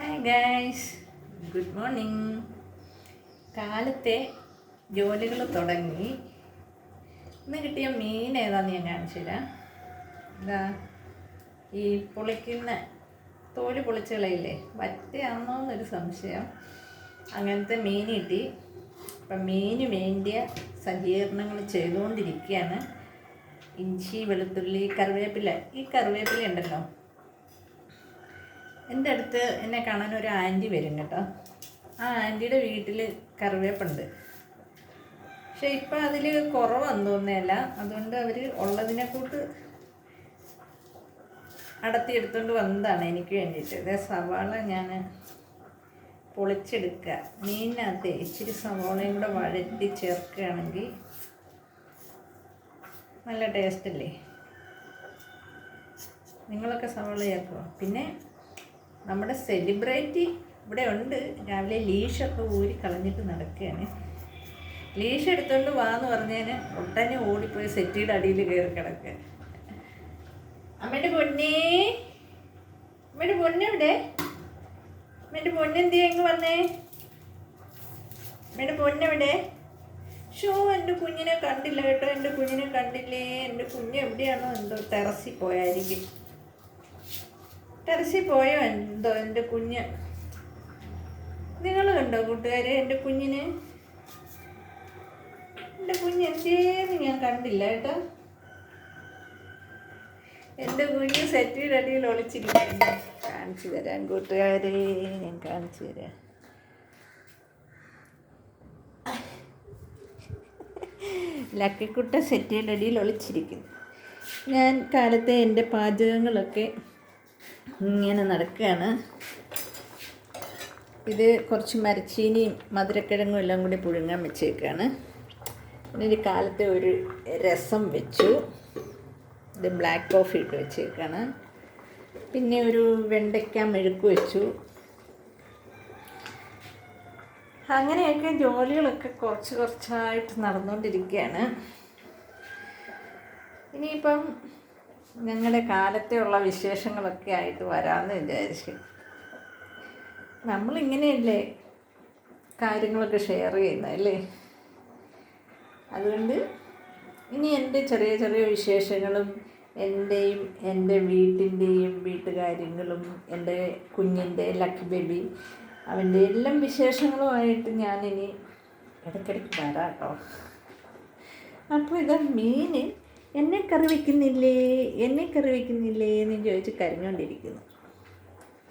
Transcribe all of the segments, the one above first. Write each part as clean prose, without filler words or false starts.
Hi guys, good morning. കാലത്തെ ജോലികൾ തുടങ്ങി. ഇന്ന് കിട്ടിയ മീൻ ഏതാണെന്ന് ഞാൻ കാണിച്ചു തരാം. എന്താ ഈ പൊളിക്കുന്ന തോല് പൊളിച്ച് കളയില്ലേ, വറ്റയാണോ എന്നൊരു സംശയം. അങ്ങനത്തെ മീൻ കിട്ടി. അപ്പം മീന് വേണ്ടിയ സജ്ജീകരണങ്ങൾ ചെയ്തുകൊണ്ടിരിക്കുകയാണ്. ഇഞ്ചി, വെളുത്തുള്ളി, കറിവേപ്പില. ഈ കറിവേപ്പില ഉണ്ടല്ലോ, എൻ്റെ അടുത്ത് എന്നെ കാണാൻ ഒരു ആൻറ്റി വരും കേട്ടോ. ആ ആൻറ്റിയുടെ വീട്ടിൽ കറിവേപ്പുണ്ട്. പക്ഷെ ഇപ്പം അതിൽ കുറവെന്ന് തോന്നുന്നില്ല. അതുകൊണ്ട് അവർ ഉള്ളതിനെ കൂട്ട് അടത്തിയെടുത്തുകൊണ്ട് വന്നതാണ് എനിക്ക് വേണ്ടിയിട്ട്. അതേ സവാള ഞാൻ പൊളിച്ചെടുക്കുക. മീനിനകത്ത് ഇച്ചിരി സവാളയും കൂടെ വഴറ്റി ചേർക്കുകയാണെങ്കിൽ നല്ല ടേസ്റ്റല്ലേ. നിങ്ങളൊക്കെ സവാള ചേർക്കുക. പിന്നെ നമ്മുടെ സെലിബ്രിറ്റി ഇവിടെ ഉണ്ട്. രാവിലെ ലീഷൊക്കെ ഊരി കളഞ്ഞിട്ട് നടക്കുകയാണ്. ലീഷ് എടുത്തുകൊണ്ട് വാന്ന് പറഞ്ഞതിന് ഒട്ടനെ ഓടിപ്പോയി സെറ്റിയുടെ അടിയിൽ കയറി കിടക്കുക. അമ്മയുടെ പൊന്നേ, അമ്മയുടെ പൊന്നെവിടെ? അമ്മയുടെ പൊന്നെന്തിയാ ഇങ്ങ് വന്നേ? അമ്മയുടെ പൊന്നെവിടെ? ഷോ, എൻ്റെ കുഞ്ഞിനെ കണ്ടില്ല കേട്ടോ. എൻ്റെ കുഞ്ഞിനെ കണ്ടില്ലേ? എൻ്റെ കുഞ്ഞ് എവിടെയാണോ എന്തോ, ടെറസിൽ പോയായിരിക്കും. ടെറസിൽ പോയോ എന്തോ എൻ്റെ കുഞ്ഞ്. നിങ്ങൾ കണ്ടോ കൂട്ടുകാരെ എൻ്റെ കുഞ്ഞിന്? എൻ്റെ കുഞ്ഞ് എന്തേന്ന് ഞാൻ കണ്ടില്ല കേട്ടോ. എൻ്റെ കുഞ്ഞ് സെറ്റിയുടെ അടിയിൽ ഒളിച്ചിരിക്കുന്നു. കാണിച്ചു തരാം കൂട്ടുകാരെ, ഞാൻ കാണിച്ചു തരാം. ലക്കിക്കുട്ട സെറ്റിയുടെ അടിയിൽ ഒളിച്ചിരിക്കുന്നു. ഞാൻ കാലത്തെ എൻ്റെ പാചകങ്ങളൊക്കെ ഇങ്ങനെ നടക്കുകയാണ്. ഇത് കുറച്ച് മരച്ചീനിയും മധുരക്കിഴങ്ങും എല്ലാം കൂടി പുഴുങ്ങാൻ വെച്ചേക്കാണ്. പിന്നെ ഒരു കാലത്തെ ഒരു രസം വെച്ചു. ഇത് ബ്ലാക്ക് കോഫി ഇട്ട് വെച്ചേക്കാണ്. പിന്നെ ഒരു വെണ്ടയ്ക്ക മെഴുക്ക് വെച്ചു. അങ്ങനെയൊക്കെ ജോലികളൊക്കെ കുറച്ച് കുറച്ചായിട്ട് നടന്നുകൊണ്ടിരിക്കുകയാണ്. ഇനിയിപ്പം ഞങ്ങളുടെ കാലത്തെ ഉള്ള വിശേഷങ്ങളൊക്കെ ആയിട്ട് വരാമെന്ന് വിചാരിച്ചു. നമ്മളിങ്ങനെയല്ലേ കാര്യങ്ങളൊക്കെ ഷെയർ ചെയ്യുന്നതല്ലേ. അതുകൊണ്ട് ഇനി എൻ്റെ ചെറിയ ചെറിയ വിശേഷങ്ങളും എൻ്റെയും എൻ്റെ വീട്ടിൻ്റെയും വീട്ടുകാര്യങ്ങളും എൻ്റെ കുഞ്ഞിൻ്റെ ലക്കി ബേബി അവൻ്റെ എല്ലാം വിശേഷങ്ങളുമായിട്ട് ഞാനിനി ഇടയ്ക്കിടയ്ക്ക് വരാം കേട്ടോ. അപ്പോൾ ഇതാ മീൻ എന്നെ കറി വയ്ക്കുന്നില്ലേ എന്ന് ചോദിച്ച് കരഞ്ഞുകൊണ്ടിരിക്കുന്നു.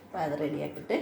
അപ്പോൾ അത് റെഡിയാക്കിയിട്ട്